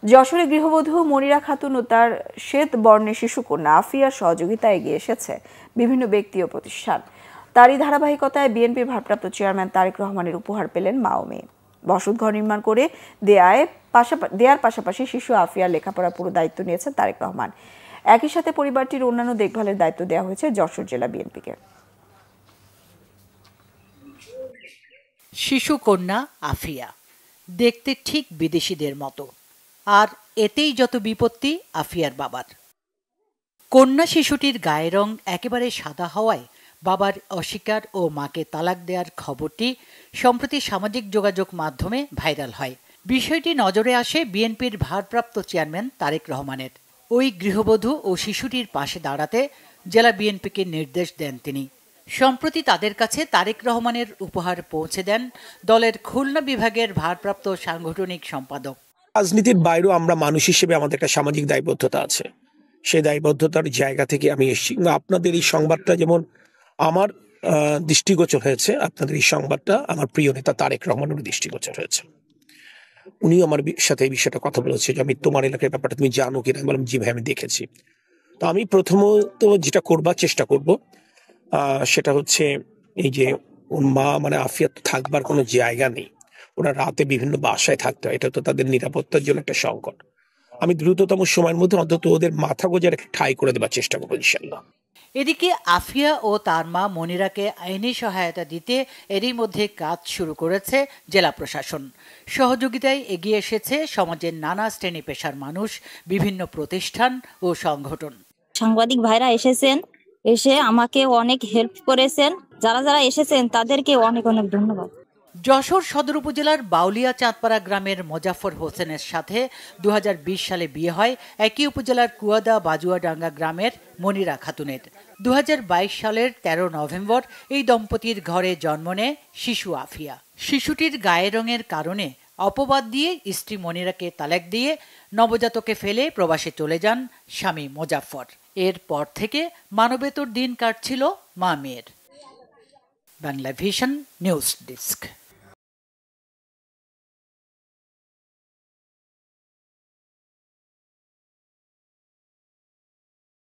যশোরে গৃহবধূ মনিরা খাতুন ও তার শ্বেত বর্ণের শিশুকন্যা আফিয়ার সহযোগিতায় এগিয়ে এসেছে বিভিন্ন ব্যক্তি ও প্রতিষ্ঠান। তারই ধারাবাহিকতায় বিএনপির ভারপ্রাপ্ত চেয়ারম্যান তারেক রহমানের উপহার পেলেন মা ও মেয়ে। বসতঘর নির্মাণ করে দেয়ার পাশাপাশি শিশু আফিয়ার লেখাপড়ার পুরো দায়িত্ব নিয়েছেন তারেক রহমান। একই সাথে পরিবারটির অন্যান্য দেখভালের দায়িত্ব দেওয়া হয়েছে যশোর জেলা বিএনপিকে। শিশু কন্যা আফিয়া দেখতে ঠিক বিদেশিদের মতো, আর এতেই যত বিপত্তি আফিয়ার বাবার। কন্যা শিশুটির গায়ের রং একেবারে সাদা হওয়ায় বাবার অস্বীকার ও মাকে তালাক দেওয়ার খবরটি সম্প্রতি সামাজিক যোগাযোগ মাধ্যমে ভাইরাল হয়। বিষয়টি নজরে আসে বিএনপির ভারপ্রাপ্ত চেয়ারম্যান তারেক রহমানের। ওই গৃহবধূ ও শিশুটির পাশে দাঁড়াতে জেলা বিএনপিকে নির্দেশ দেন তিনি। সম্প্রতি তাদের কাছে তারেক রহমানের উপহার পৌঁছে দেন দলের খুলনা বিভাগের ভারপ্রাপ্ত সাংগঠনিক সম্পাদক। রাজনীতির বাইরেও আমরা মানুষ হিসেবে আমাদের একটা সামাজিক দায়বদ্ধতা আছে। সেই দায়বদ্ধতার জায়গা থেকে আমি এসেছি। আপনাদের এই সংবাদটা যেমন আমার দৃষ্টিগোচর হয়েছে, আপনাদের এই সংবাদটা আমার প্রিয় নেতা তারেক রহমানের দৃষ্টিগোচর হয়েছে। উনিও আমার সাথে এই বিষয়টা কথা বলেছে যে আমি তোমার এলাকার ব্যাপারটা তুমি জানো কিনা। আমি বললাম জি ভাই, আমি দেখেছি। তো আমি প্রথমত যেটা করবার চেষ্টা করব সেটা হচ্ছে এই যে ওর মা মানে আফিয়া থাকবার কোনো জায়গা নেই, ওরা রাতে বিভিন্ন বাসায় থাকতে হয়, এটা তো তাদের নিরাপত্তার জন্য একটা সংকট। আমি দ্রুততম সময়ের মধ্যে অন্তত ওদের মাথা গোজার একটা ঠাঁই করে দেবার চেষ্টা করবো ইনশাল্লাহ। এদিকে আফিয়া ও তার মা মনিরাকে আইনি সহায়তা দিতে এরই মধ্যে কাজ শুরু করেছে জেলা প্রশাসন। সহযোগিতায় এগিয়ে এসেছে সমাজের নানা শ্রেণী পেশার মানুষ, বিভিন্ন প্রতিষ্ঠান ও সংগঠন। সাংবাদিক ভাইরা এসেছেন, এসে আমাকে অনেক হেল্প করেছেন। যারা যারা এসেছেন তাদেরকে অনেক অনেক ধন্যবাদ। যশোর সদর উপজেলার বাউলিয়া চাঁদপাড়া গ্রামের মোজাফফর হোসেনের সাথে 2020 সালে বিয়ে হয় একই উপজেলার কুয়াদা বাজুয়াডাঙ্গা গ্রামের মনিরা খাতুনের। 2022 সালের 13 নভেম্বর এই দম্পতির ঘরে জন্ম নেয় শিশু আফিয়া। শিশুটির গায়ের রঙের কারণে অপবাদ দিয়ে স্ত্রী মনিরাকে তালাক দিয়ে নবজাতকে ফেলে প্রবাসে চলে যান স্বামী মোজাফফর। এরপর থেকে মানবেতর দিন কাটছিল মা মেয়ের। Bangla vision news desk.